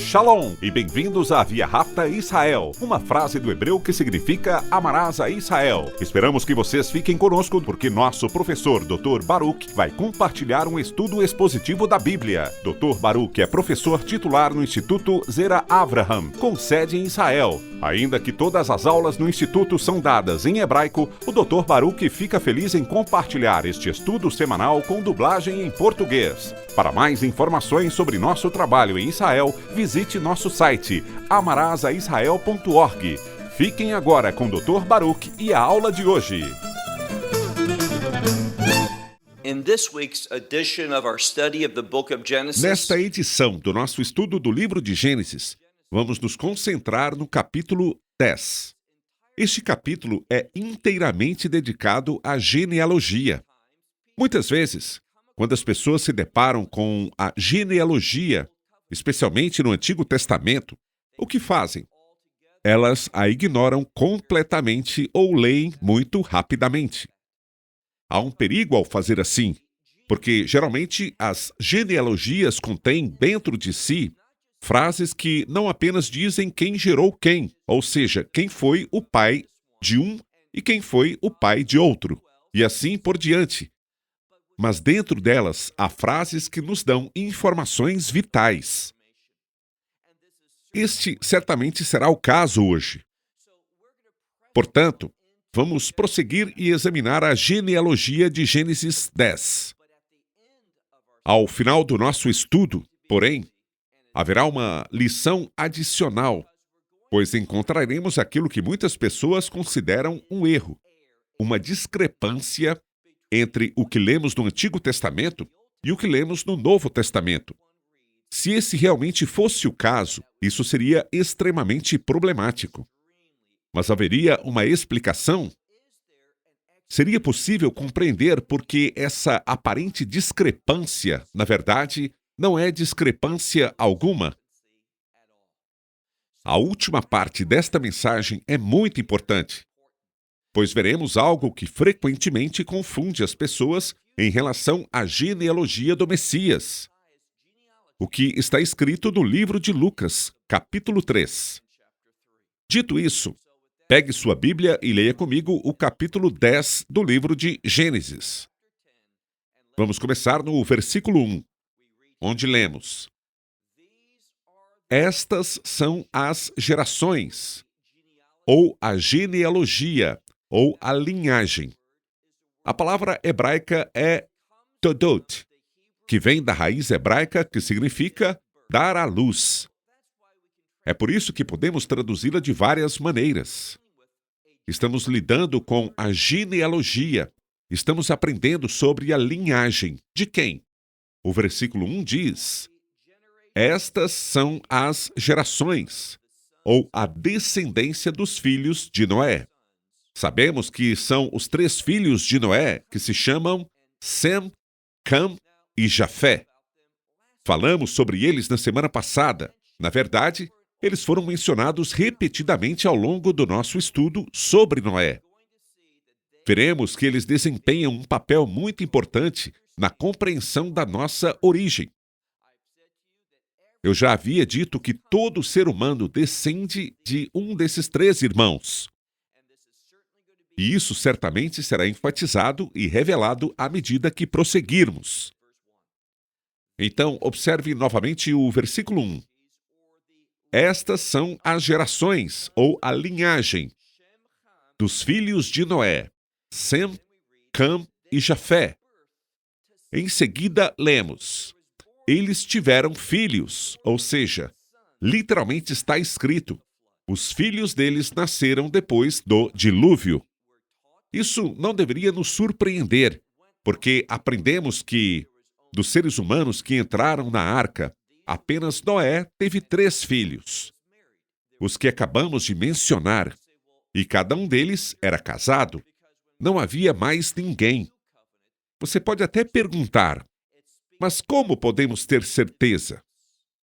Shalom e bem-vindos à Via Rápida Israel, uma frase do hebreu que significa amarás a Israel. Esperamos que vocês fiquem conosco porque nosso professor Dr. Baruch vai compartilhar um estudo expositivo da Bíblia. Dr. Baruch é professor titular no Instituto Zera Avraham, com sede em Israel. Ainda que todas as aulas no Instituto são dadas em hebraico, o Dr. Baruch fica feliz em compartilhar este estudo semanal com dublagem em português. Para mais informações sobre nosso trabalho em Israel, visite nosso site amarasaisrael.org. Fiquem agora com o Dr. Baruch e a aula de hoje. Nesta edição do nosso estudo do livro de Gênesis, vamos nos concentrar no capítulo 10. Este capítulo é inteiramente dedicado à genealogia. Muitas vezes, quando as pessoas se deparam com a genealogia, especialmente no Antigo Testamento, o que fazem? Elas a ignoram completamente ou leem muito rapidamente. Há um perigo ao fazer assim, porque geralmente as genealogias contêm dentro de si frases que não apenas dizem quem gerou quem, ou seja, quem foi o pai de um e quem foi o pai de outro, e assim por diante. Mas dentro delas há frases que nos dão informações vitais. Este certamente será o caso hoje. Portanto, vamos prosseguir e examinar a genealogia de Gênesis 10. Ao final do nosso estudo, porém, haverá uma lição adicional, pois encontraremos aquilo que muitas pessoas consideram um erro, uma discrepância entre o que lemos no Antigo Testamento e o que lemos no Novo Testamento. Se esse realmente fosse o caso, isso seria extremamente problemático. Mas haveria uma explicação? Seria possível compreender por que essa aparente discrepância, na verdade, não é discrepância alguma? A última parte desta mensagem é muito importante, pois veremos algo que frequentemente confunde as pessoas em relação à genealogia do Messias. O que está escrito no livro de Lucas, capítulo 3. Dito isso, pegue sua Bíblia e leia comigo o capítulo 10 do livro de Gênesis. Vamos começar no versículo 1, onde lemos: Estas são as gerações, ou a genealogia, ou a linhagem. A palavra hebraica é todot, que vem da raiz hebraica que significa dar à luz. É por isso que podemos traduzi-la de várias maneiras. Estamos lidando com a genealogia. Estamos aprendendo sobre a linhagem. De quem? O versículo 1 diz: Estas são as gerações, ou a descendência dos filhos de Noé. Sabemos que são os 3 filhos de Noé que se chamam Sem, Cam e Jafé. Falamos sobre eles na semana passada. Na verdade, eles foram mencionados repetidamente ao longo do nosso estudo sobre Noé. Veremos que eles desempenham um papel muito importante na compreensão da nossa origem. Eu já havia dito que todo ser humano descende de um desses 3 irmãos. E isso certamente será enfatizado e revelado à medida que prosseguirmos. Então, observe novamente o versículo 1. Estas são as gerações, ou a linhagem, dos filhos de Noé, Sem, Cam e Jafé. Em seguida, lemos: Eles tiveram filhos, ou seja, literalmente está escrito, os filhos deles nasceram depois do dilúvio. Isso não deveria nos surpreender, porque aprendemos que, dos seres humanos que entraram na arca, apenas Noé teve 3 filhos, os que acabamos de mencionar, e cada um deles era casado. Não havia mais ninguém. Você pode até perguntar, mas como podemos ter certeza?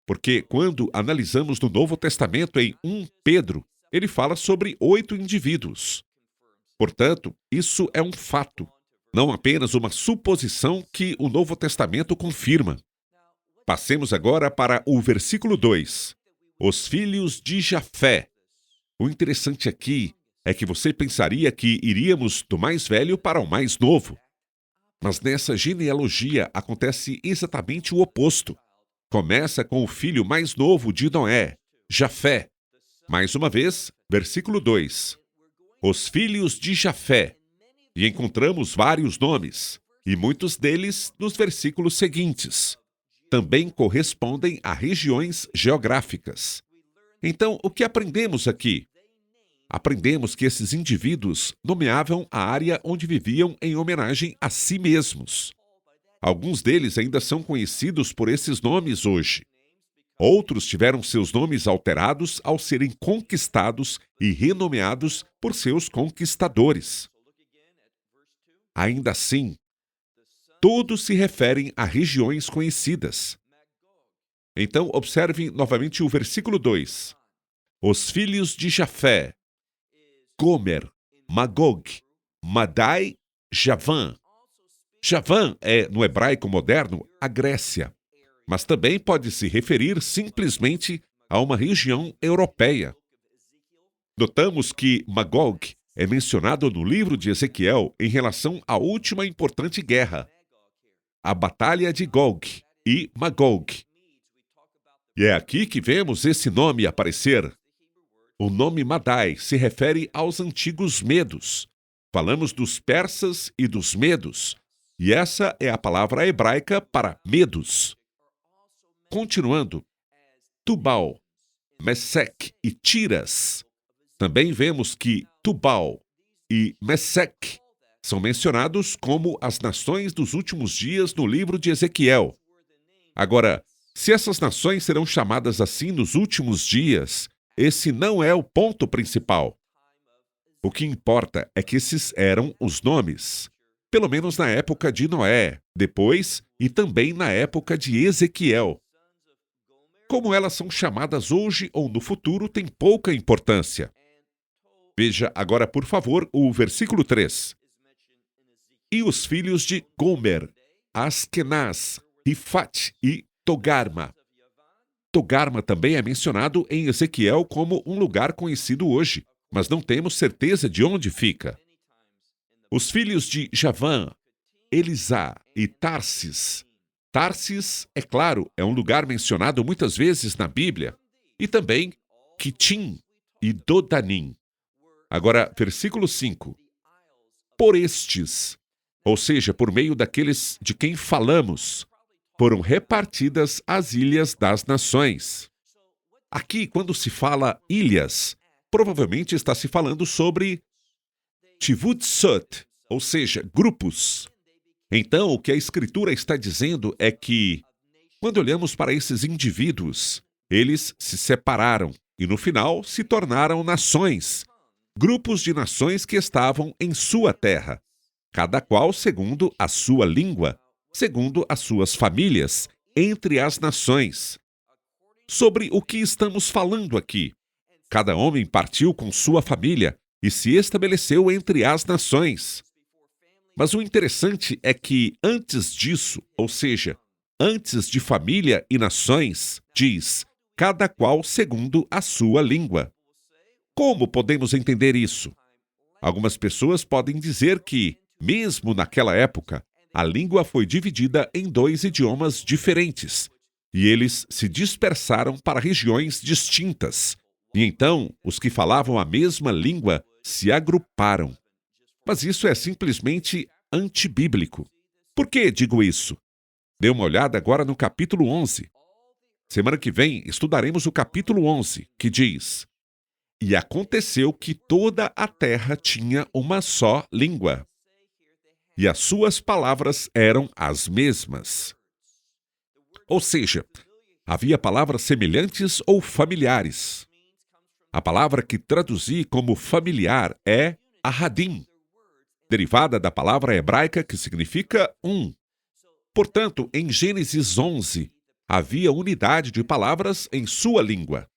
Porque quando analisamos no Novo Testamento em 1 Pedro, ele fala sobre 8 indivíduos. Portanto, isso é um fato, não apenas uma suposição que o Novo Testamento confirma. Passemos agora para o versículo 2. Os filhos de Jafé. O interessante aqui é que você pensaria que iríamos do mais velho para o mais novo. Mas nessa genealogia acontece exatamente o oposto. Começa com o filho mais novo de Noé, Jafé. Mais uma vez, versículo 2. Os filhos de Jafé. E encontramos vários nomes, e muitos deles nos versículos seguintes. Também correspondem a regiões geográficas. Então, o que aprendemos aqui? Aprendemos que esses indivíduos nomeavam a área onde viviam em homenagem a si mesmos. Alguns deles ainda são conhecidos por esses nomes hoje. Outros tiveram seus nomes alterados ao serem conquistados e renomeados por seus conquistadores. Ainda assim, todos se referem a regiões conhecidas. Então, observe novamente o versículo 2. Os filhos de Jafé, Gomer, Magog, Madai, Javã. Javã é, no hebraico moderno, a Grécia, mas também pode se referir simplesmente a uma região europeia. Notamos que Magog é mencionado no livro de Ezequiel em relação à última importante guerra, a Batalha de Gog e Magog. E é aqui que vemos esse nome aparecer. O nome Madai se refere aos antigos medos. Falamos dos persas e dos medos, e essa é a palavra hebraica para medos. Continuando, Tubal, Meseque e Tiras. Também vemos que Tubal e Meseque são mencionados como as nações dos últimos dias no livro de Ezequiel. Agora, se essas nações serão chamadas assim nos últimos dias, esse não é o ponto principal. O que importa é que esses eram os nomes, pelo menos na época de Noé, depois e também na época de Ezequiel. Como elas são chamadas hoje ou no futuro tem pouca importância. Veja agora, por favor, o versículo 3. E os filhos de Gomer, Askenaz, Rifate e Togarma. Togarma também é mencionado em Ezequiel como um lugar conhecido hoje, mas não temos certeza de onde fica. Os filhos de Javã, Elisá e Tarsis. Tarsis, é claro, é um lugar mencionado muitas vezes na Bíblia, e também Quitim e Dodanim. Agora, versículo 5. Por estes, ou seja, por meio daqueles de quem falamos, foram repartidas as ilhas das nações. Aqui, quando se fala ilhas, provavelmente está se falando sobre Tivutsot, ou seja, grupos. Então, o que a Escritura está dizendo é que, quando olhamos para esses indivíduos, eles se separaram e, no final, se tornaram nações, grupos de nações que estavam em sua terra, cada qual segundo a sua língua, segundo as suas famílias, entre as nações. Sobre o que estamos falando aqui? Cada homem partiu com sua família e se estabeleceu entre as nações. Mas o interessante é que, antes disso, ou seja, antes de família e nações, diz, cada qual segundo a sua língua. Como podemos entender isso? Algumas pessoas podem dizer que, mesmo naquela época, a língua foi dividida em 2 idiomas diferentes, e eles se dispersaram para regiões distintas. E então, os que falavam a mesma língua se agruparam. Mas isso é simplesmente antibíblico. Por que digo isso? Dê uma olhada agora no capítulo 11. Semana que vem estudaremos o capítulo 11, que diz: E aconteceu que toda a terra tinha uma só língua, e as suas palavras eram as mesmas. Ou seja, havia palavras semelhantes ou familiares. A palavra que traduzi como familiar é ahadim, derivada da palavra hebraica que significa um. Portanto, em Gênesis 11, havia unidade de palavras em sua língua.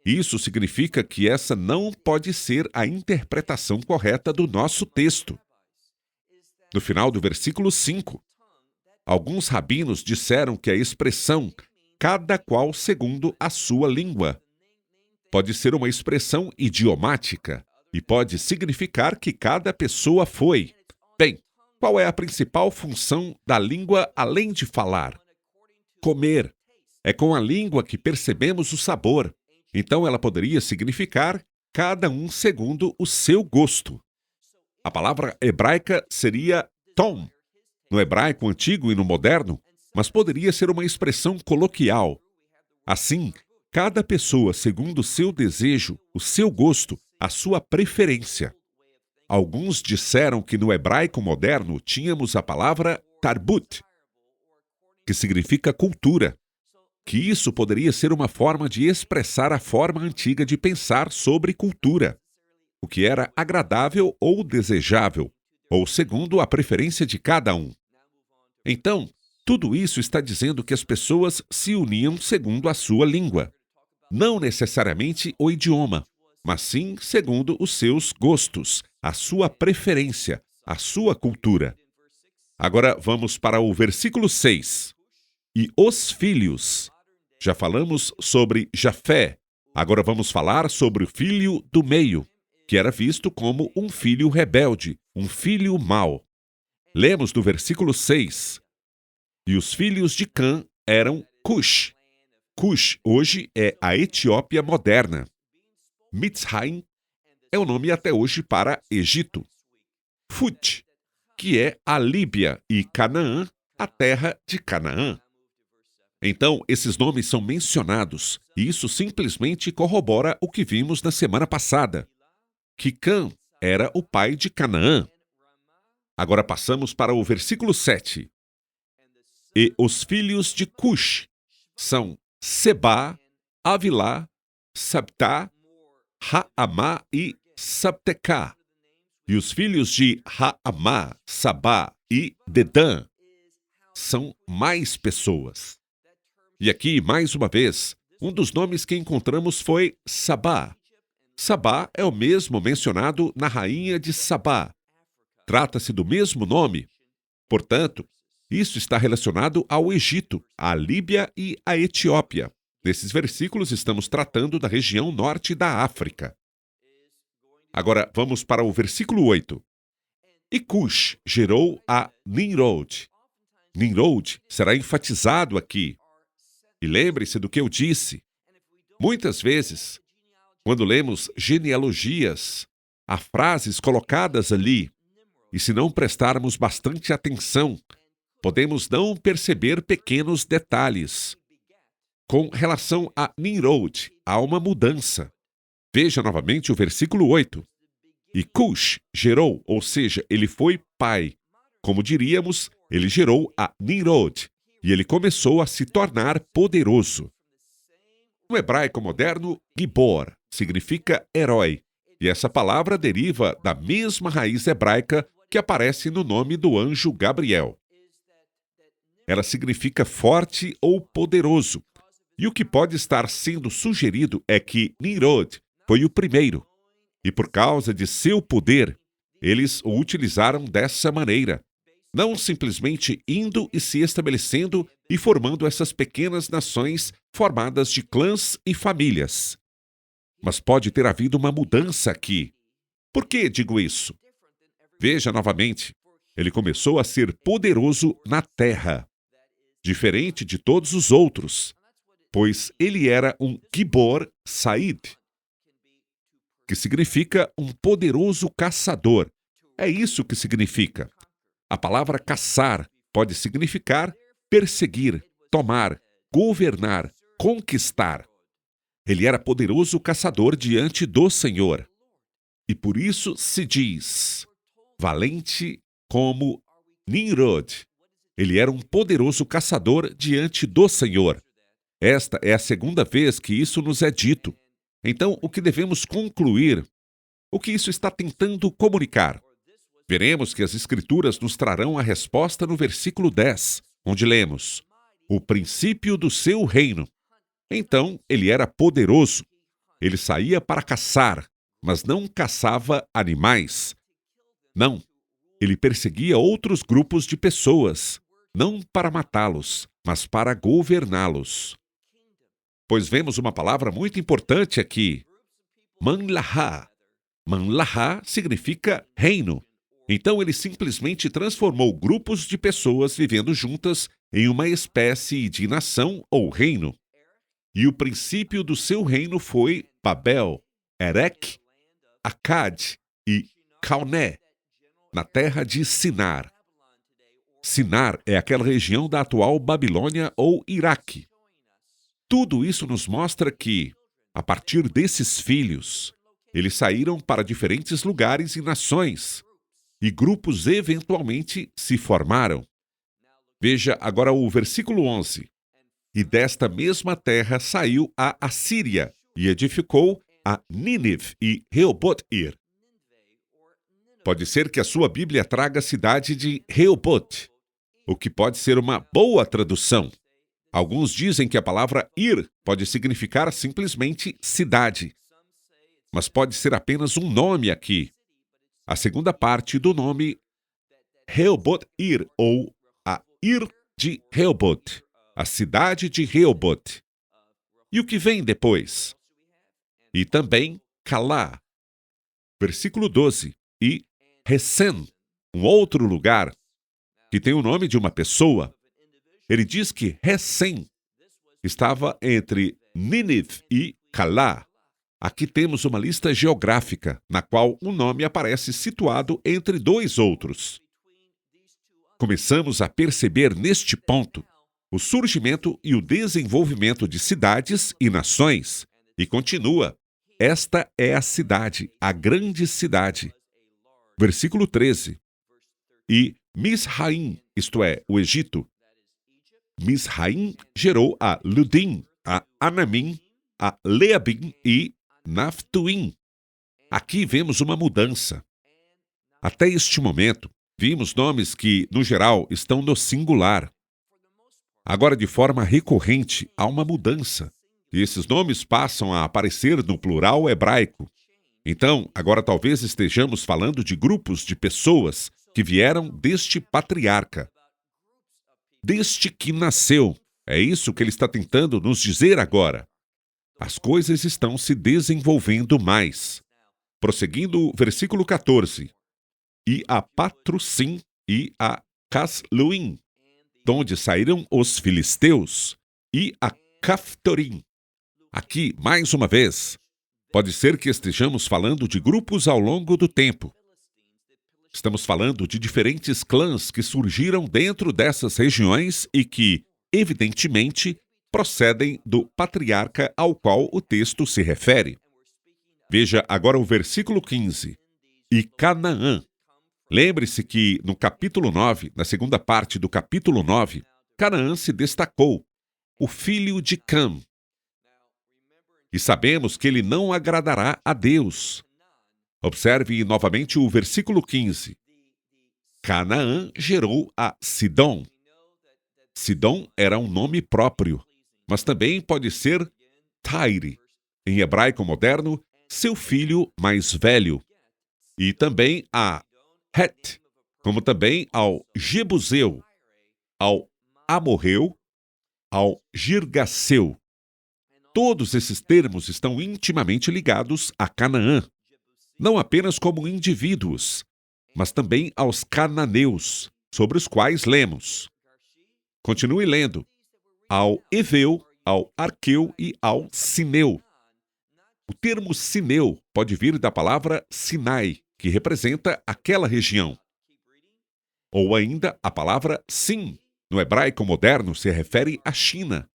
Isso significa que essa não pode ser a interpretação correta do nosso texto. No final do versículo 5, alguns rabinos disseram que a expressão cada qual segundo a sua língua pode ser uma expressão idiomática e pode significar que cada pessoa foi. Bem, qual é a principal função da língua além de falar? Comer. É com a língua que percebemos o sabor. Então ela poderia significar cada um segundo o seu gosto. A palavra hebraica seria tom, no hebraico antigo e no moderno, mas poderia ser uma expressão coloquial. Assim, cada pessoa segundo o seu desejo, o seu gosto, a sua preferência. Alguns disseram que no hebraico moderno tínhamos a palavra tarbut, que significa cultura, que isso poderia ser uma forma de expressar a forma antiga de pensar sobre cultura, o que era agradável ou desejável, ou segundo a preferência de cada um. Então, tudo isso está dizendo que as pessoas se uniam segundo a sua língua. Não necessariamente o idioma, mas sim segundo os seus gostos, a sua preferência, a sua cultura. Agora vamos para o versículo 6. E os filhos. Já falamos sobre Jafé. Agora vamos falar sobre o filho do meio, que era visto como um filho rebelde, um filho mau. Lemos do versículo 6. E os filhos de Cã eram Cush. Cush hoje é a Etiópia moderna. Mitzrayim é o nome até hoje para Egito. Fut, que é a Líbia, e Canaã, a terra de Canaã. Então, esses nomes são mencionados, e isso simplesmente corrobora o que vimos na semana passada, que Cã era o pai de Canaã. Agora passamos para o versículo 7. E os filhos de Cush são Sebá, Avilá, Sabtá, Raamá e Sabtecá. E os filhos de Raamá, Sabá e Dedã são mais pessoas. E aqui, mais uma vez, um dos nomes que encontramos foi Sabá. Sabá é o mesmo mencionado na rainha de Sabá. Trata-se do mesmo nome. Portanto, isso está relacionado ao Egito, à Líbia e à Etiópia. Nesses versículos estamos tratando da região norte da África. Agora, vamos para o versículo 8. E Cush gerou a Nimrod. Nimrod será enfatizado aqui. E lembre-se do que eu disse. Muitas vezes, quando lemos genealogias, há frases colocadas ali, e se não prestarmos bastante atenção, podemos não perceber pequenos detalhes. Com relação a Nimrod, há uma mudança. Veja novamente o versículo 8. E Cush gerou, ou seja, ele foi pai. Como diríamos, ele gerou a Nimrod, e ele começou a se tornar poderoso. No hebraico moderno, Gibor significa herói, e essa palavra deriva da mesma raiz hebraica que aparece no nome do anjo Gabriel. Ela significa forte ou poderoso, e o que pode estar sendo sugerido é que Nimrod foi o primeiro, e por causa de seu poder, eles o utilizaram dessa maneira, não simplesmente indo e se estabelecendo e formando essas pequenas nações formadas de clãs e famílias. Mas pode ter havido uma mudança aqui. Por que digo isso? Veja novamente, ele começou a ser poderoso na terra, diferente de todos os outros, pois ele era um Gibor Said, que significa um poderoso caçador. É isso que significa. A palavra caçar pode significar perseguir, tomar, governar, conquistar. Ele era poderoso caçador diante do Senhor. E por isso se diz, valente como Nimrod. Ele era um poderoso caçador diante do Senhor. Esta é a segunda vez que isso nos é dito. Então, o que devemos concluir? O que isso está tentando comunicar? Veremos que as Escrituras nos trarão a resposta no versículo 10, onde lemos: o princípio do seu reino. Então, ele era poderoso. Ele saía para caçar, mas não caçava animais. Não, ele perseguia outros grupos de pessoas, não para matá-los, mas para governá-los. pois vemos uma palavra muito importante aqui. Manlahá. Manlahá significa reino. Então ele simplesmente transformou grupos de pessoas vivendo juntas em uma espécie de nação ou reino. E o princípio do seu reino foi Babel, Erech, Akkad e Calné, na terra de Sinar. Sinar é aquela região da atual Babilônia ou Iraque. Tudo isso nos mostra que, a partir desses filhos, eles saíram para diferentes lugares e nações, e grupos eventualmente se formaram. Veja agora o versículo 11. E desta mesma terra saiu a Assíria, e edificou a Nínive e Reoboth-ir. Pode ser que a sua Bíblia traga a cidade de Reoboth, o que pode ser uma boa tradução. Alguns dizem que a palavra ir pode significar simplesmente cidade, mas pode ser apenas um nome aqui. A segunda parte do nome Reoboth-ir, ou a Ir de Reoboth, a cidade de Reoboth. E o que vem depois? E também Calá, versículo 12, e Resen, um outro lugar, que tem o nome de uma pessoa. Ele diz que Resen estava entre Nínive e Calá. Aqui temos uma lista geográfica, na qual um nome aparece situado entre dois outros. Começamos a perceber neste ponto o surgimento e o desenvolvimento de cidades e nações. E continua. Esta é a cidade, a grande cidade. Versículo 13. E Misraim, isto é, o Egito. Misraim gerou a Ludim, a Anamim, a Leabim e Naphtuim. Aqui vemos uma mudança. Até este momento, vimos nomes que, no geral, estão no singular. Agora, de forma recorrente, há uma mudança. E esses nomes passam a aparecer no plural hebraico. Então, agora talvez estejamos falando de grupos de pessoas que vieram deste patriarca. Deste que nasceu. É isso que ele está tentando nos dizer agora. As coisas estão se desenvolvendo mais. Prosseguindo, versículo 14. E a Patrussim e a Casluim, donde saíram os filisteus, e a Caftorim. Aqui, mais uma vez, pode ser que estejamos falando de grupos ao longo do tempo. Estamos falando de diferentes clãs que surgiram dentro dessas regiões e que, evidentemente, procedem do patriarca ao qual o texto se refere. Veja agora o versículo 15. E Canaã. Lembre-se que no capítulo 9, na segunda parte do capítulo 9, Canaã se destacou, o filho de Cam. E sabemos que ele não agradará a Deus. Observe novamente o versículo 15. Canaã gerou a Sidom. Sidom era um nome próprio, mas também pode ser Tyre, em hebraico moderno, seu filho mais velho. E também a Het, como também ao Jebuseu, ao Amorreu, ao Girgaseu. Todos esses termos estão intimamente ligados a Canaã, não apenas como indivíduos, mas também aos cananeus, sobre os quais lemos. Continue lendo. Ao Eveu, ao Arqueu e ao Sineu. O termo Sineu pode vir da palavra Sinai, que representa aquela região. Ou ainda a palavra Sin, no hebraico moderno, se refere à China.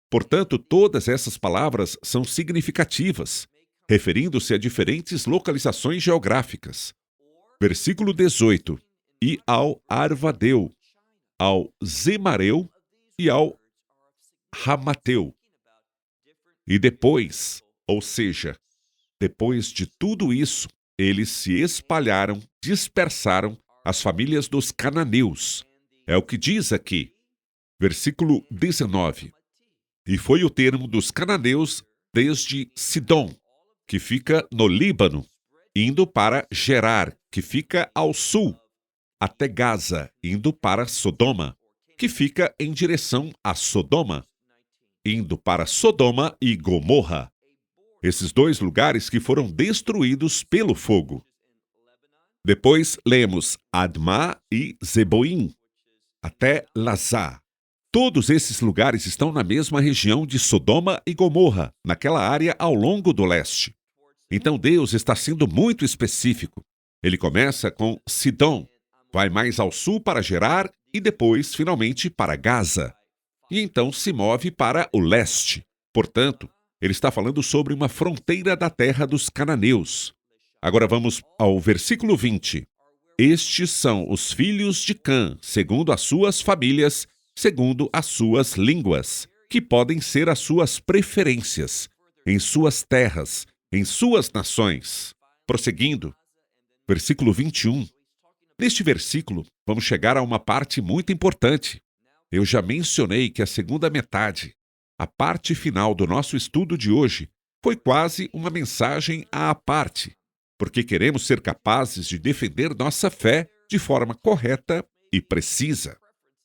Portanto, todas essas palavras são significativas, referindo-se a diferentes localizações geográficas. Versículo 18. E ao Arvadeu, ao Zemareu e ao Ramateu. E depois, ou seja, depois de tudo isso, eles se espalharam, dispersaram as famílias dos cananeus. É o que diz aqui. Versículo 19. E foi o termo dos cananeus desde Sidom, que fica no Líbano, indo para Gerar, que fica ao sul, até Gaza, indo para Sodoma, que fica em direção a Sodoma. indo para Sodoma e Gomorra. Esses dois lugares que foram destruídos pelo fogo. Depois lemos Admá e Zeboim, até Lazá. Todos esses lugares estão na mesma região de Sodoma e Gomorra, naquela área ao longo do leste. Então Deus está sendo muito específico. Ele começa com Sidom, vai mais ao sul para Gerar e depois, finalmente, para Gaza. E então se move para o leste. Portanto, ele está falando sobre uma fronteira da terra dos cananeus. Agora vamos ao versículo 20. Estes são os filhos de Cã, segundo as suas famílias, segundo as suas línguas, que podem ser as suas preferências, em suas terras, em suas nações. Prosseguindo, versículo 21. Neste versículo, vamos chegar a uma parte muito importante. Eu já mencionei que a segunda metade, a parte final do nosso estudo de hoje, foi quase uma mensagem à parte, porque queremos ser capazes de defender nossa fé de forma correta e precisa.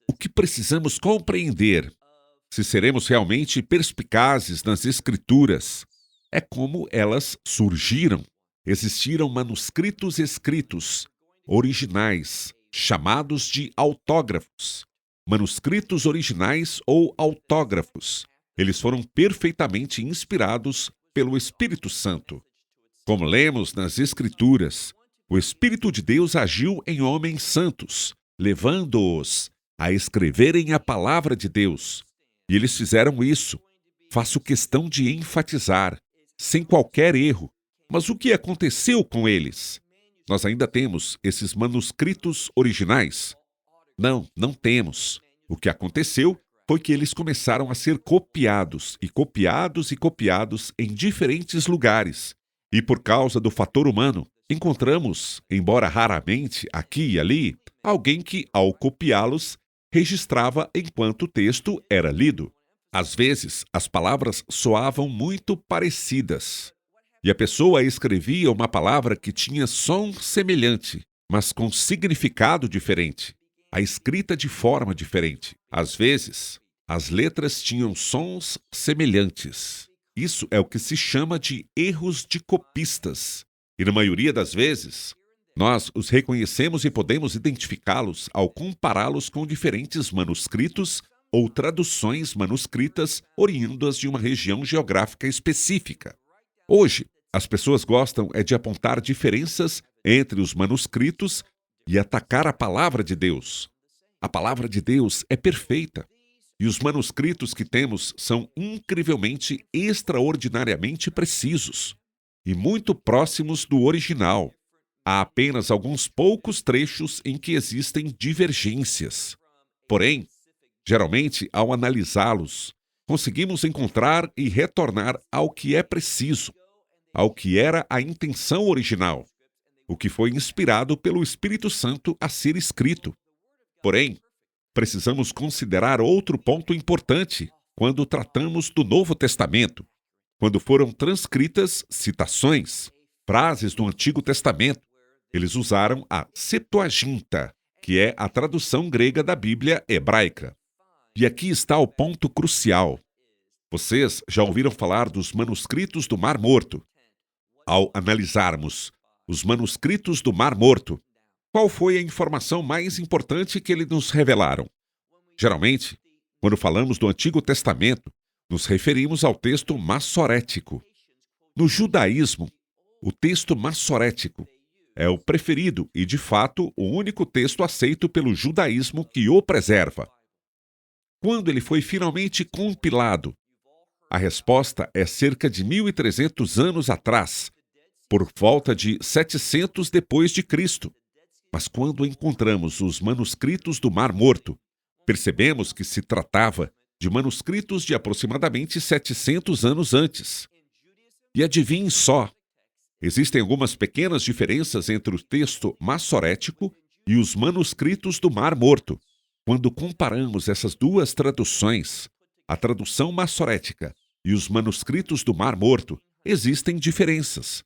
O que precisamos compreender, se seremos realmente perspicazes nas Escrituras, é como elas surgiram. Existiram manuscritos escritos, originais, chamados de autógrafos. Manuscritos originais ou autógrafos. Eles foram perfeitamente inspirados pelo Espírito Santo. Como lemos nas Escrituras, o Espírito de Deus agiu em homens santos, levando-os a escreverem a palavra de Deus. E eles fizeram isso. Faço questão de enfatizar, sem qualquer erro. Mas o que aconteceu com eles? Nós ainda temos esses manuscritos originais? Não temos. O que aconteceu foi que eles começaram a ser copiados, e copiados e copiados em diferentes lugares. E por causa do fator humano, encontramos, embora raramente, aqui e ali, alguém que, ao copiá-los, registrava enquanto o texto era lido. Às vezes, as palavras soavam muito parecidas. E a pessoa escrevia uma palavra que tinha som semelhante, mas com significado diferente. A escrita de forma diferente. Às vezes, as letras tinham sons semelhantes. Isso é o que se chama de erros de copistas. E na maioria das vezes, nós os reconhecemos e podemos identificá-los ao compará-los com diferentes manuscritos ou traduções manuscritas oriundas de uma região geográfica específica. Hoje, as pessoas gostam de apontar diferenças entre os manuscritos e atacar a palavra de Deus. A palavra de Deus é perfeita. E os manuscritos que temos são incrivelmente, extraordinariamente precisos e muito próximos do original. Há apenas alguns poucos trechos em que existem divergências. Porém, geralmente, ao analisá-los, conseguimos encontrar e retornar ao que é preciso, ao que era a intenção original, o que foi inspirado pelo Espírito Santo a ser escrito. Porém, precisamos considerar outro ponto importante quando tratamos do Novo Testamento, quando foram transcritas citações, frases do Antigo Testamento. Eles usaram a Septuaginta, que é a tradução grega da Bíblia hebraica. E aqui está o ponto crucial. Vocês já ouviram falar dos manuscritos do Mar Morto. Ao analisarmos os manuscritos do Mar Morto, qual foi a informação mais importante que eles nos revelaram? Geralmente, quando falamos do Antigo Testamento, nos referimos ao texto massorético. No judaísmo, o texto massorético é o preferido e, de fato, o único texto aceito pelo judaísmo que o preserva. Quando ele foi finalmente compilado? A resposta é cerca de 1.300 anos atrás, por volta de 700 depois de Cristo. Mas quando encontramos os manuscritos do Mar Morto, percebemos que se tratava de manuscritos de aproximadamente 700 anos antes. E adivinhem só, existem algumas pequenas diferenças entre o texto massorético e os manuscritos do Mar Morto. Quando comparamos essas duas traduções, a tradução massorética e os manuscritos do Mar Morto, existem diferenças.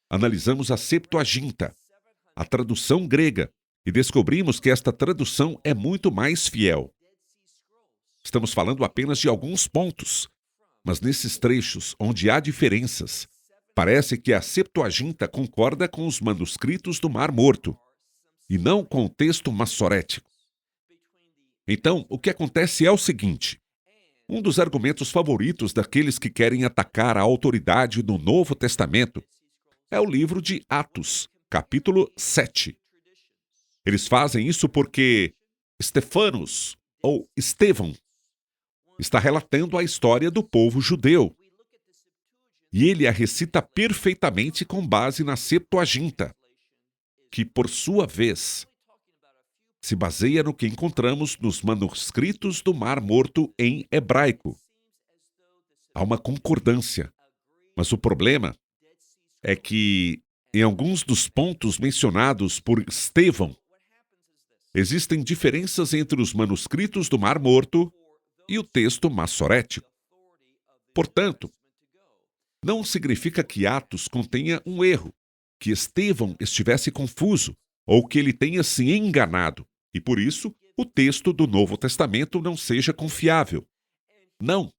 Analisamos a Septuaginta, a tradução grega, e descobrimos que esta tradução é muito mais fiel. Estamos falando apenas de alguns pontos, Mas nesses trechos onde há diferenças, parece que a Septuaginta concorda com os manuscritos do Mar Morto, e não com o texto massorético. Então, o que acontece é o seguinte: um dos argumentos favoritos daqueles que querem atacar a autoridade do Novo Testamento é o livro de Atos, capítulo 7. Eles fazem isso porque Stefanos, ou Estevão, está relatando a história do povo judeu. E ele a recita perfeitamente com base na Septuaginta, que, por sua vez, se baseia no que encontramos nos manuscritos do Mar Morto em hebraico. Há uma concordância, mas o problema é que, em alguns dos pontos mencionados por Estevão, existem diferenças entre os manuscritos do Mar Morto e o texto massorético. Portanto, não significa que Atos contenha um erro, que Estevão estivesse confuso ou que ele tenha se enganado, e por isso o texto do Novo Testamento não seja confiável. Não.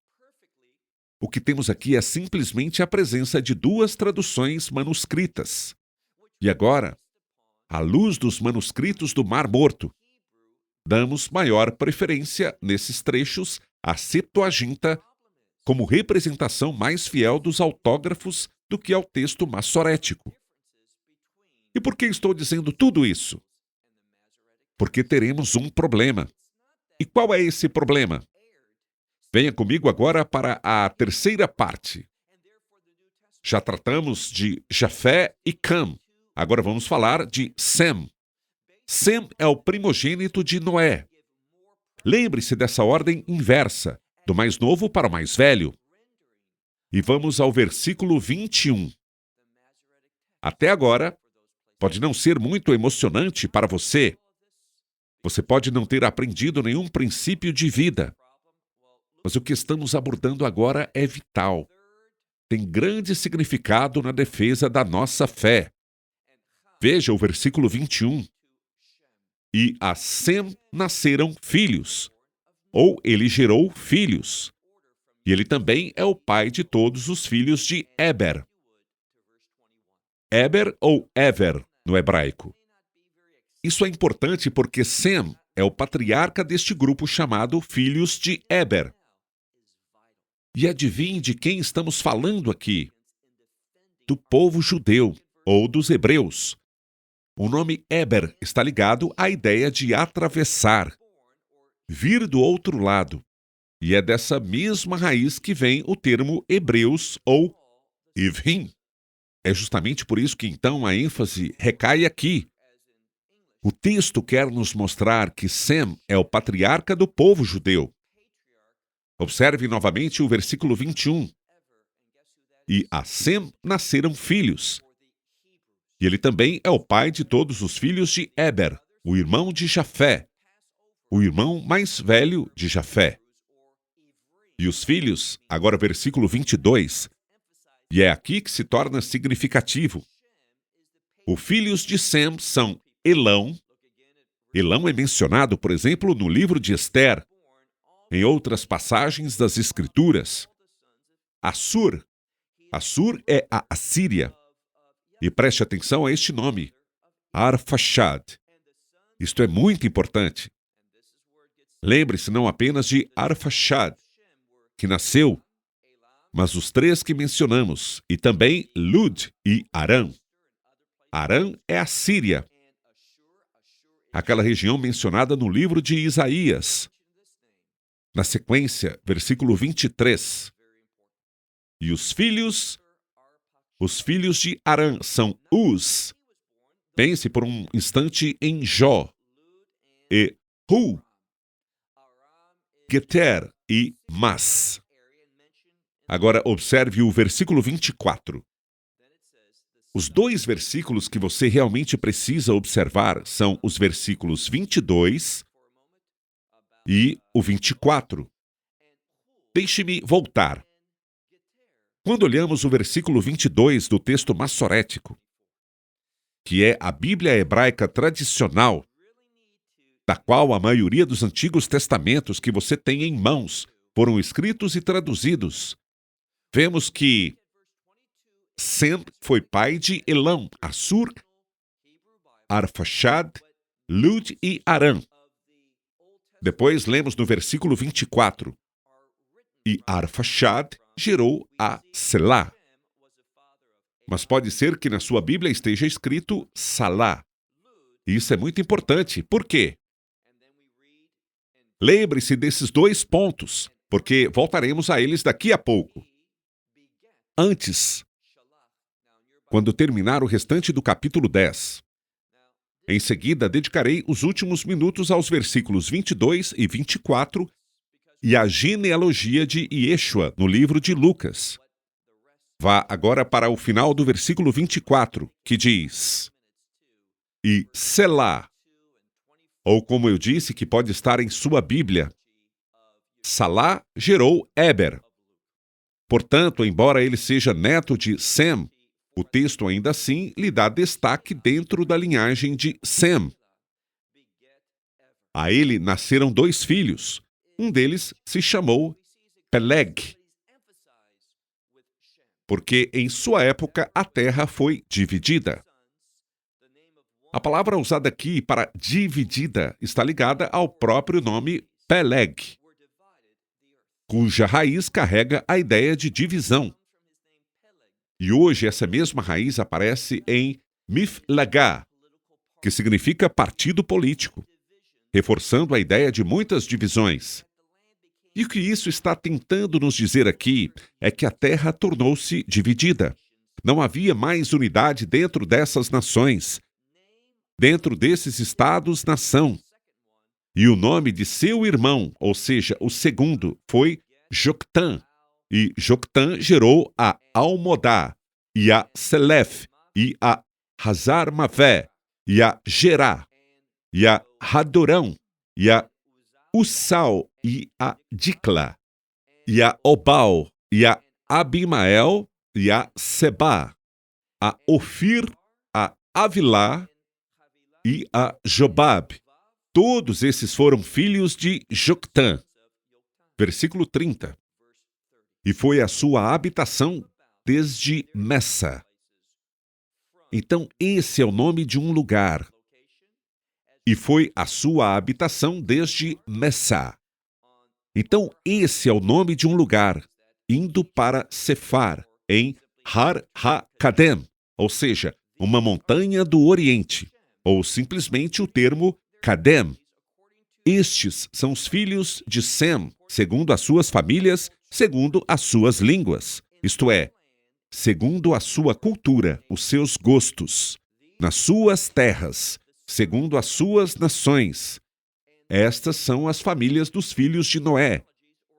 O que temos aqui é simplesmente a presença de duas traduções manuscritas. E agora, à luz dos manuscritos do Mar Morto, damos maior preferência nesses trechos à Septuaginta como representação mais fiel dos autógrafos do que ao texto massorético. E por que estou dizendo tudo isso? Porque teremos um problema. E qual é esse problema? Venha comigo agora para a terceira parte. Já tratamos de Jafé e Cam. Agora vamos falar de Sem. Sem é o primogênito de Noé. Lembre-se dessa ordem inversa, do mais novo para o mais velho. E vamos ao versículo 21. Até agora, pode não ser muito emocionante para você. Você pode não ter aprendido nenhum princípio de vida. Mas o que estamos abordando agora é vital. Tem grande significado na defesa da nossa fé. Veja o versículo 21. E a Sem nasceram filhos, ou ele gerou filhos. E ele também é o pai de todos os filhos de Eber. Eber ou Ever, no hebraico. Isso é importante porque Sem é o patriarca deste grupo chamado Filhos de Eber. E adivinhe de quem estamos falando aqui? Do povo judeu, ou dos hebreus. O nome Eber está ligado à ideia de atravessar, vir do outro lado. E é dessa mesma raiz que vem o termo hebreus ou Ivrim. É justamente por isso que então a ênfase recai aqui. O texto quer nos mostrar que Sem é o patriarca do povo judeu. Observe novamente o versículo 21. E a Sem nasceram filhos. E ele também é o pai de todos os filhos de Eber, o irmão de Jafé, o irmão mais velho de Jafé. E os filhos, agora versículo 22, e é aqui que se torna significativo. Os filhos de Sem são Elão. Elão é mencionado, por exemplo, no livro de Ester, em outras passagens das Escrituras. Assur. Assur é a Assíria. E preste atenção a este nome, Arfaxad. Isto é muito importante. Lembre-se não apenas de Arfaxad, que nasceu, mas os três que mencionamos, e também Lud e Arã. Arã é a Síria, aquela região mencionada no livro de Isaías. Na sequência, versículo 23. E os filhos de Arã são Uz. Pense por um instante em Jó. E Hu, Geter e Mas. Agora observe o versículo 24. Os dois versículos que você realmente precisa observar são os versículos 22 e o 24. Deixe-me voltar. Quando olhamos o versículo 22 do texto massorético, que é a Bíblia hebraica tradicional, da qual a maioria dos antigos testamentos que você tem em mãos foram escritos e traduzidos, vemos que Sem foi pai de Elão, Assur, Arfaxad, Lud e Arã. Depois lemos no versículo 24. E Arfaxad gerou a Selá. Mas pode ser que na sua Bíblia esteja escrito Salá. Isso é muito importante. Por quê? Lembre-se desses dois pontos, porque voltaremos a eles daqui a pouco. Antes, quando terminar o restante do capítulo 10, em seguida dedicarei os últimos minutos aos versículos 22 e 24 e à genealogia de Ieshua no livro de Lucas. Vá agora para o final do versículo 24, que diz: E Selá, ou como eu disse que pode estar em sua Bíblia, Salá gerou Éber. Portanto, embora ele seja neto de Sem, o texto ainda assim lhe dá destaque dentro da linhagem de Sem. A ele nasceram 2 filhos. Um deles se chamou Peleg, porque em sua época a terra foi dividida. A palavra usada aqui para dividida está ligada ao próprio nome Peleg, cuja raiz carrega a ideia de divisão. E hoje essa mesma raiz aparece em Miflagá, que significa partido político, reforçando a ideia de muitas divisões. E o que isso está tentando nos dizer aqui é que a terra tornou-se dividida. Não havia mais unidade dentro dessas nações, dentro desses estados-nação. E o nome de seu irmão, ou seja, o segundo, foi Joctã. E Joctã gerou a Almodá, e a Selef, e a Hazar-Mavé, e a Gerá, e a Hadorão, e a Ussal, e a Dicla, e a Obal, e a Abimael, e a Sebá, a Ofir, a Avilá e a Jobab. Todos esses foram filhos de Joctã. Versículo 30. E foi a sua habitação desde Messa. Então, esse é o nome de um lugar. E foi a sua habitação desde Messa. Então, esse é o nome de um lugar, indo para Sefar, em Har-Ha-Kadem, ou seja, uma montanha do Oriente, ou simplesmente o termo Kadem. Estes são os filhos de Sem, segundo as suas famílias, segundo as suas línguas, isto é, segundo a sua cultura, os seus gostos, nas suas terras, segundo as suas nações. Estas são as famílias dos filhos de Noé,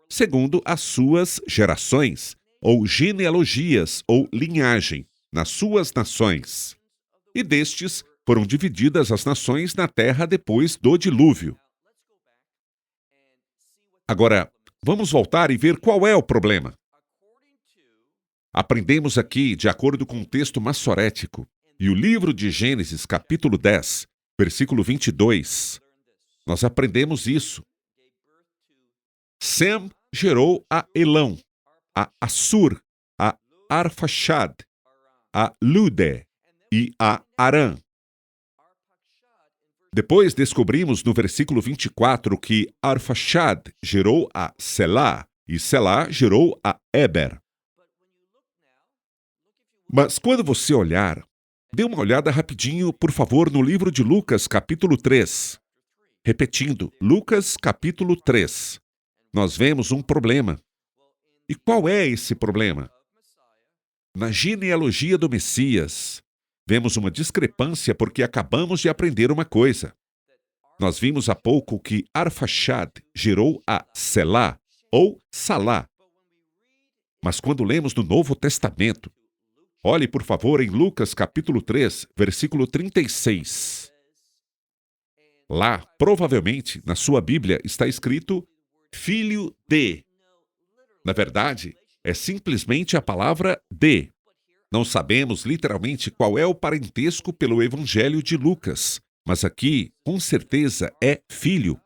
segundo as suas gerações, ou genealogias, ou linhagem, nas suas nações. E destes foram divididas as nações na terra depois do dilúvio. Agora, vamos voltar e ver qual é o problema. Aprendemos aqui, de acordo com o texto massorético, e o livro de Gênesis, capítulo 10, versículo 22, nós aprendemos isso. Sem gerou a Elão, a Assur, a Arfaxad, a Lude e a Arã. Depois descobrimos no versículo 24 que Arfaxad gerou a Selá e Selá gerou a Éber. Mas quando você olhar, dê uma olhada rapidinho, por favor, no livro de Lucas, capítulo 3. Repetindo, Lucas, capítulo 3. Nós vemos um problema. E qual é esse problema? Na genealogia do Messias, vemos uma discrepância porque acabamos de aprender uma coisa. Nós vimos há pouco que Arfaxad gerou a Selá, ou Salá. Mas quando lemos no Novo Testamento, olhe, por favor, em Lucas, capítulo 3, versículo 36. Lá, provavelmente, na sua Bíblia, está escrito filho de. Na verdade, é simplesmente a palavra de. Não sabemos literalmente qual é o parentesco pelo Evangelho de Lucas, mas aqui, com certeza, é filho.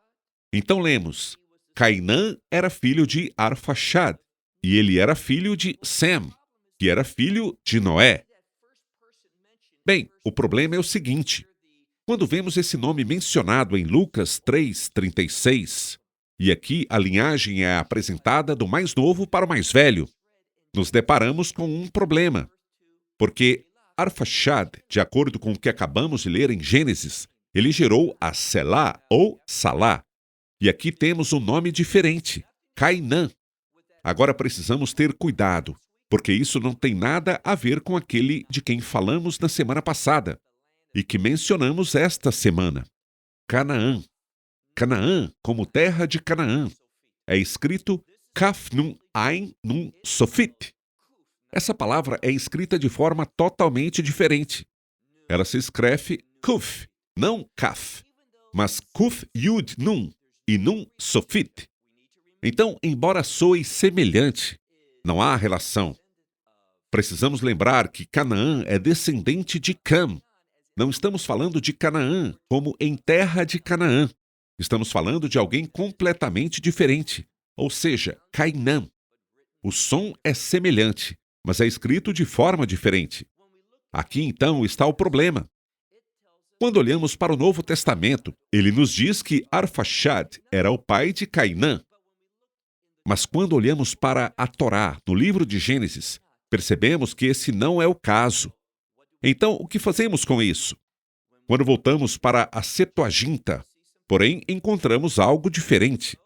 Então lemos, Cainã era filho de Arfaxad, e ele era filho de Sem, que era filho de Noé. Bem, o problema é o seguinte: quando vemos esse nome mencionado em Lucas 3:36, e aqui a linhagem é apresentada do mais novo para o mais velho, nos deparamos com um problema, porque Arfaxad, de acordo com o que acabamos de ler em Gênesis, ele gerou a Selá ou Salá. E aqui temos um nome diferente, Cainã. Agora precisamos ter cuidado, porque isso não tem nada a ver com aquele de quem falamos na semana passada e que mencionamos esta semana. Canaã. Canaã, como terra de Canaã. É escrito Kaf Nun Ain Nun Sofit. Essa palavra é escrita de forma totalmente diferente. Ela se escreve Kuf, não Kaf, mas Kuf Yud Nun e Nun Sofit. Então, embora soe semelhante, não há relação. Precisamos lembrar que Canaã é descendente de Cam. Não estamos falando de Canaã como em terra de Canaã. Estamos falando de alguém completamente diferente, ou seja, Cainã. O som é semelhante, mas é escrito de forma diferente. Aqui então está o problema. Quando olhamos para o Novo Testamento, ele nos diz que Arfaxad era o pai de Cainã. Mas quando olhamos para a Torá, no livro de Gênesis, percebemos que esse não é o caso. Então, o que fazemos com isso? Quando voltamos para a Septuaginta, porém, encontramos algo diferente.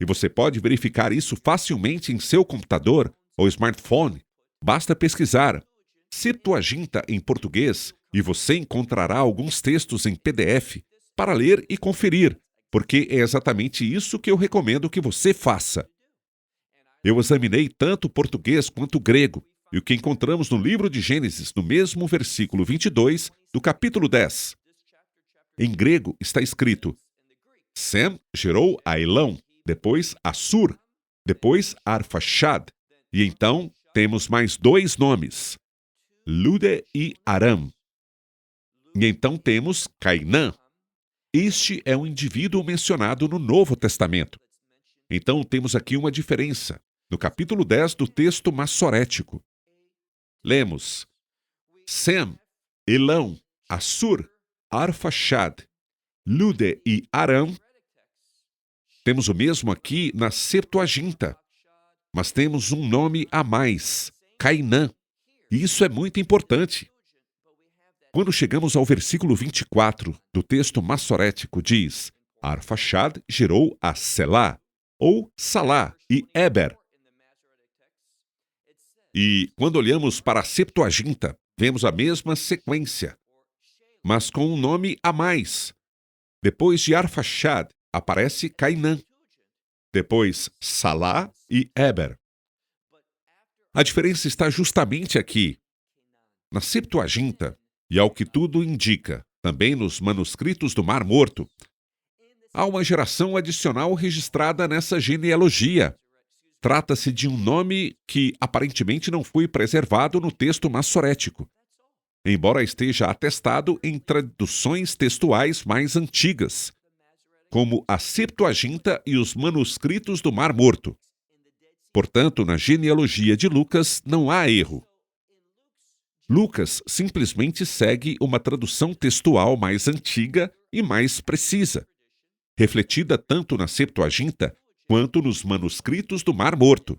E você pode verificar isso facilmente em seu computador ou smartphone. Basta pesquisar Septuaginta em português e você encontrará alguns textos em PDF para ler e conferir, porque é exatamente isso que eu recomendo que você faça. Eu examinei tanto o português quanto o grego, e o que encontramos no livro de Gênesis, no mesmo versículo 22 do capítulo 10. Em grego está escrito: Sem gerou a Elão, depois Assur, depois Arfaxad, e então temos mais dois nomes, Lude e Aram. E então temos Cainã. Este é um indivíduo mencionado no Novo Testamento. Então temos aqui uma diferença. No capítulo 10 do texto massorético, lemos: Sem, Elão, Assur, Arfaxad, Lude e Aram. Temos o mesmo aqui na Septuaginta, mas temos um nome a mais, Cainã. E isso é muito importante. Quando chegamos ao versículo 24 do texto massorético, diz: Arfaxad gerou a Selá, ou Salá, e Eber. E quando olhamos para a Septuaginta, vemos a mesma sequência, mas com um nome a mais. Depois de Arfaxad, aparece Cainã. Depois, Salá e Eber. A diferença está justamente aqui. Na Septuaginta, e ao que tudo indica, também nos manuscritos do Mar Morto, há uma geração adicional registrada nessa genealogia. Trata-se de um nome que aparentemente não foi preservado no texto massorético, embora esteja atestado em traduções textuais mais antigas, como a Septuaginta e os manuscritos do Mar Morto. Portanto, na genealogia de Lucas não há erro. Lucas simplesmente segue uma tradução textual mais antiga e mais precisa, refletida tanto na Septuaginta quanto nos manuscritos do Mar Morto.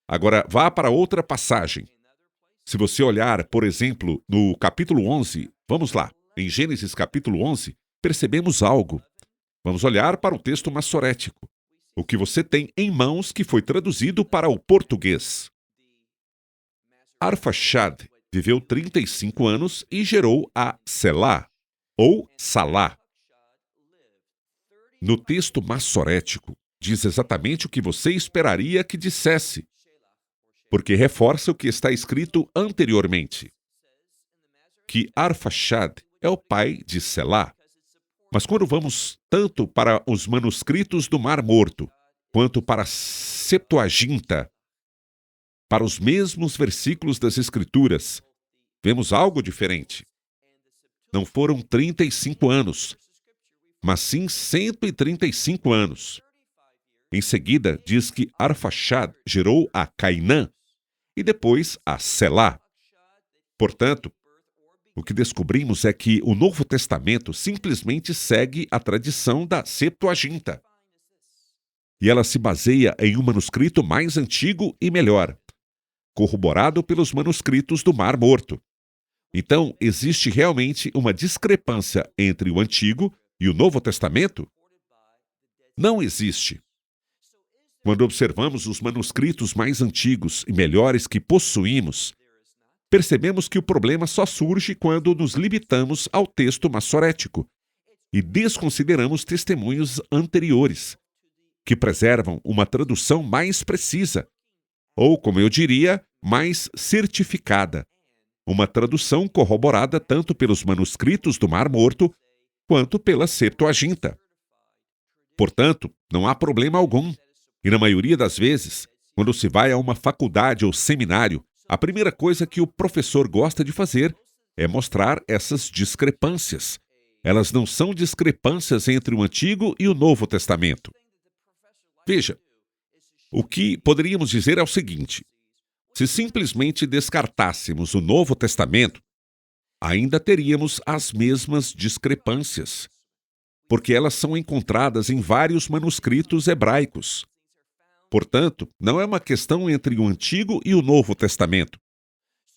Agora, vá para outra passagem. Se você olhar, por exemplo, no capítulo 11, vamos lá, em Gênesis capítulo 11, percebemos algo. Vamos olhar para o texto massorético, o que você tem em mãos que foi traduzido para o português. Arfaxad viveu 35 anos e gerou a Selá, ou Salá. No texto massorético, diz exatamente o que você esperaria que dissesse, porque reforça o que está escrito anteriormente, que Arfaxad é o pai de Selá. Mas quando vamos tanto para os manuscritos do Mar Morto, quanto para a Septuaginta, para os mesmos versículos das Escrituras, vemos algo diferente. Não foram 35 anos, mas sim 135 anos. Em seguida, diz que Arfaxad gerou a Cainã e depois a Selá. Portanto, o que descobrimos é que o Novo Testamento simplesmente segue a tradição da Septuaginta. E ela se baseia em um manuscrito mais antigo e melhor, corroborado pelos manuscritos do Mar Morto. Então, existe realmente uma discrepância entre o Antigo e o Novo Testamento? Não existe. Quando observamos os manuscritos mais antigos e melhores que possuímos, percebemos que o problema só surge quando nos limitamos ao texto massorético e desconsideramos testemunhos anteriores, que preservam uma tradução mais precisa, ou, como eu diria, mais certificada, uma tradução corroborada tanto pelos manuscritos do Mar Morto quanto pela Septuaginta. Portanto, não há problema algum. E na maioria das vezes, quando se vai a uma faculdade ou seminário, a primeira coisa que o professor gosta de fazer é mostrar essas discrepâncias. Elas não são discrepâncias entre o Antigo e o Novo Testamento. Veja, o que poderíamos dizer é o seguinte: se simplesmente descartássemos o Novo Testamento, ainda teríamos as mesmas discrepâncias, porque elas são encontradas em vários manuscritos hebraicos. Portanto, não é uma questão entre o Antigo e o Novo Testamento.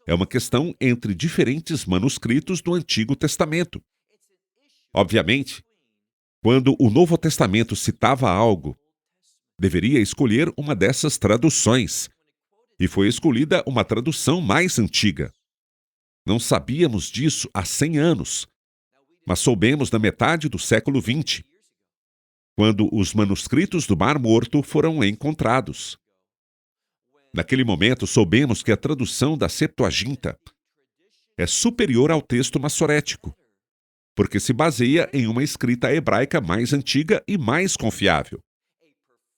É uma questão entre diferentes manuscritos do Antigo Testamento. Obviamente, quando o Novo Testamento citava algo, deveria escolher uma dessas traduções, e foi escolhida uma tradução mais antiga. Não sabíamos disso há 100 anos, mas soubemos na metade do século XX, quando os manuscritos do Mar Morto foram encontrados. Naquele momento, soubemos que a tradução da Septuaginta é superior ao texto massorético, porque se baseia em uma escrita hebraica mais antiga e mais confiável.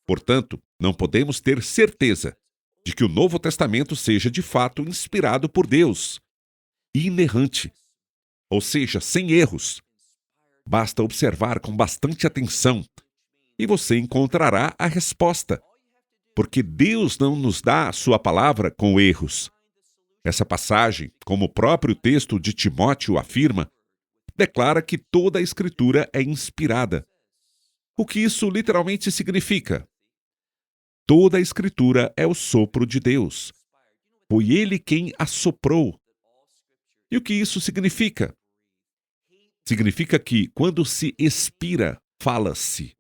Portanto, não podemos ter certeza de que o Novo Testamento seja de fato inspirado por Deus, inerrante, ou seja, sem erros. Basta observar com bastante atenção e você encontrará a resposta, porque Deus não nos dá a sua palavra com erros. Essa passagem, como o próprio texto de Timóteo afirma, declara que toda a Escritura é inspirada. O que isso literalmente significa? Toda a Escritura é o sopro de Deus. Foi Ele quem a soprou. E o que isso significa? Significa que, quando se expira, fala-se.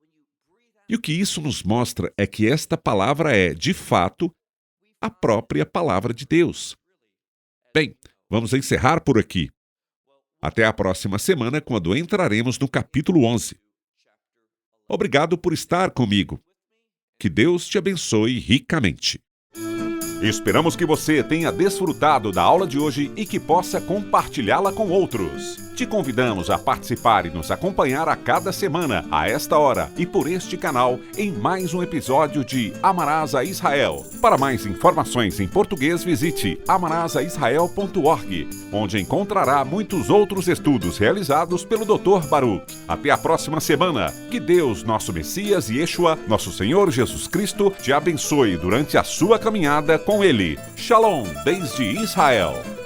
E o que isso nos mostra é que esta palavra é, de fato, a própria palavra de Deus. Bem, vamos encerrar por aqui. Até a próxima semana, quando entraremos no capítulo 11. Obrigado por estar comigo. Que Deus te abençoe ricamente. Esperamos que você tenha desfrutado da aula de hoje e que possa compartilhá-la com outros. Te convidamos a participar e nos acompanhar a cada semana, a esta hora e por este canal, em mais um episódio de Amarás a Israel. Para mais informações em português, visite amarasaisrael.org, onde encontrará muitos outros estudos realizados pelo Dr. Baruch. Até a próxima semana. Que Deus, nosso Messias e Yeshua, nosso Senhor Jesus Cristo, te abençoe durante a sua caminhada com Ele. Shalom, desde Israel.